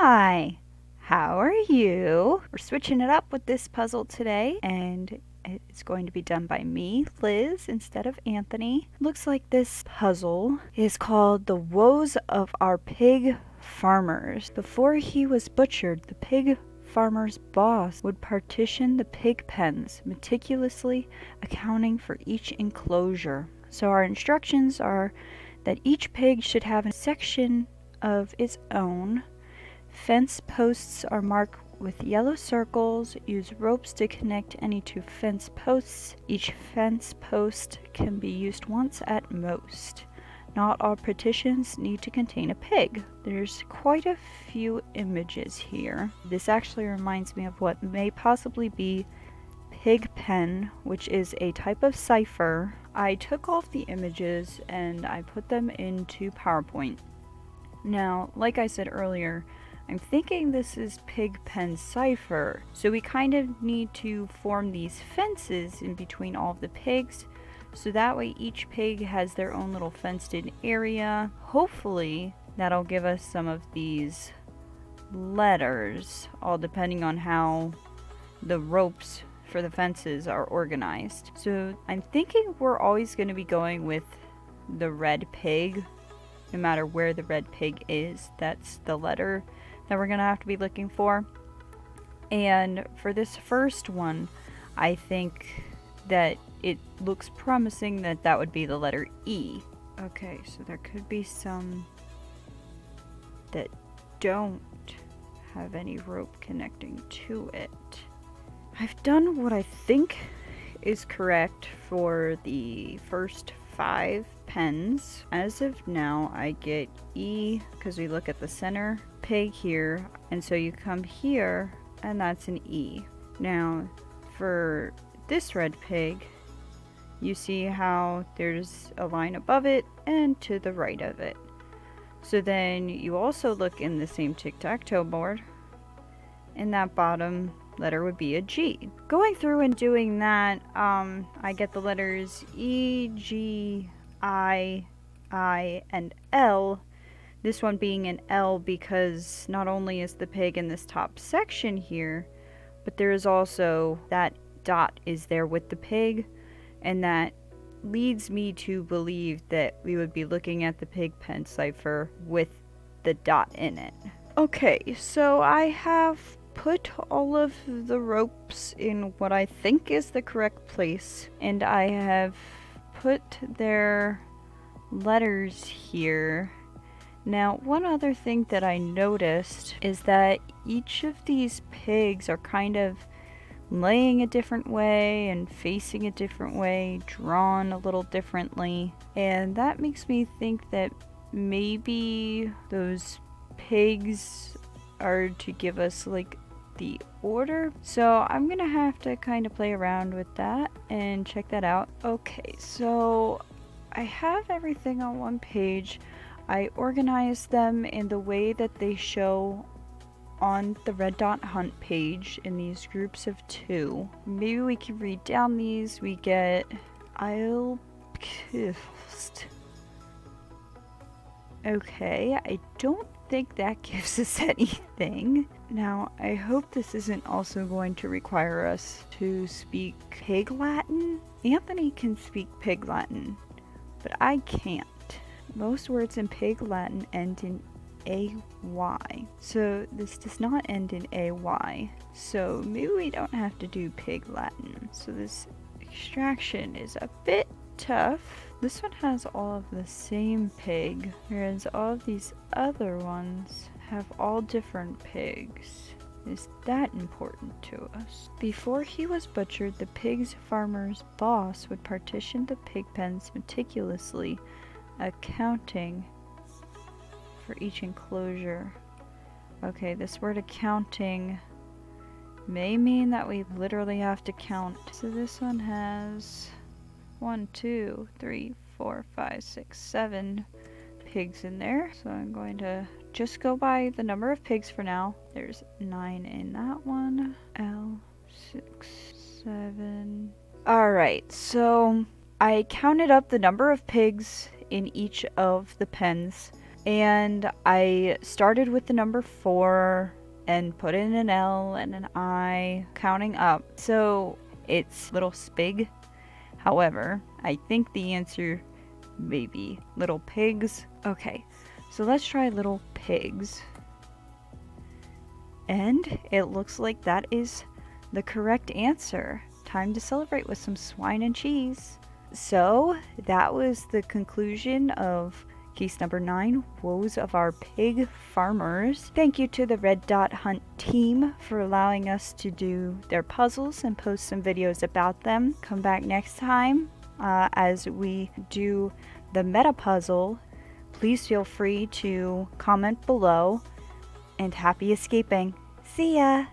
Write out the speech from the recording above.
Hi, how are you? We're switching it up with this puzzle today, and it's going to be done by me, Liz, instead of Anthony. Looks like this puzzle is called The Woes of Our Pig Farmers. Before he was butchered, the pig farmer's boss would partition the pig pens, meticulously accounting for each enclosure. So our instructions are that each pig should have a section of its own. Fence posts are marked with yellow circles. Use ropes to connect any two fence posts. Each fence post can be used once at most. Not all partitions need to contain a pig. There's quite a few images here. This actually reminds me of what may possibly be pig pen, which is a type of Cypher. I took off the images and I put them into PowerPoint. Now, like I said earlier, I'm thinking this is Pigpen Cypher, so we kind of need to form these fences in between all of the pigs, so that way each pig has their own little fenced-in area. Hopefully, that'll give us some of these letters, all depending on how the ropes for the fences are organized. So I'm thinking we're always going to be going with the red pig, no matter where the red pig is. That's the letter that we're gonna have to be looking for. And for this first one, I think that it looks promising that that would be the letter E. Okay, so there could be some that don't have any rope connecting to it. I've done what I think is correct for the first 5 pens. As of now, I get E because we look at the center pig here, and so you come here and that's an E. Now for this red pig, you see how there's a line above it and to the right of it. So then you also look in the same tic-tac-toe board, and that bottom letter would be a G. Going through and doing that, I get the letters E, G, I, and L. This one being an L because not only is the pig in this top section here, but there is also that dot is there with the pig, and that leads me to believe that we would be looking at the pig pen cipher with the dot in it. Okay, so I have put all of the ropes in what I think is the correct place, and I have put their letters here. Now, one other thing that I noticed is that each of these pigs are kind of laying a different way and facing a different way, drawn a little differently, and that makes me think that maybe those pigs are to give us like the order. So I'm gonna have to kind of play around with that and check that out. Okay, so I have everything on one page. I organized them in the way that they show on the Red Dot Hunt page in these groups of 2. Maybe we can read down these. We get I'll kissed. Okay, I don't think that gives us anything. Now, I hope this isn't also going to require us to speak Pig Latin. Anthony can speak Pig Latin, but I can't. Most words in Pig Latin end in AY, so this does not end in AY, so maybe we don't have to do Pig Latin. So this extraction is a bit tough. This one has all of the same pig, whereas all of these other ones have all different pigs. Is that important to us? Before he was butchered, the pig's farmer's boss would partition the pig pens meticulously, accounting for each enclosure. Okay, this word accounting may mean that we literally have to count. So this one has 1, 2, 3, 4, 5, 6, 7 pigs in there. So I'm going to just go by the number of pigs for now. There's 9 in that one. L, 6, 7. Alright, so I counted up the number of pigs in each of the pens. And I started with the number 4 and put in an L and an I counting up. So it's little spig. However, I think the answer may be little pigs. Okay, so let's try little pigs. And it looks like that is the correct answer. Time to celebrate with some swine and cheese. So that was the conclusion of case number 9, Woes of Our Pig Farmers. Thank you to the Red Dot Hunt team for allowing us to do their puzzles and post some videos about them. Come back next time as we do the meta puzzle. Please feel free to comment below, and happy escaping. See ya!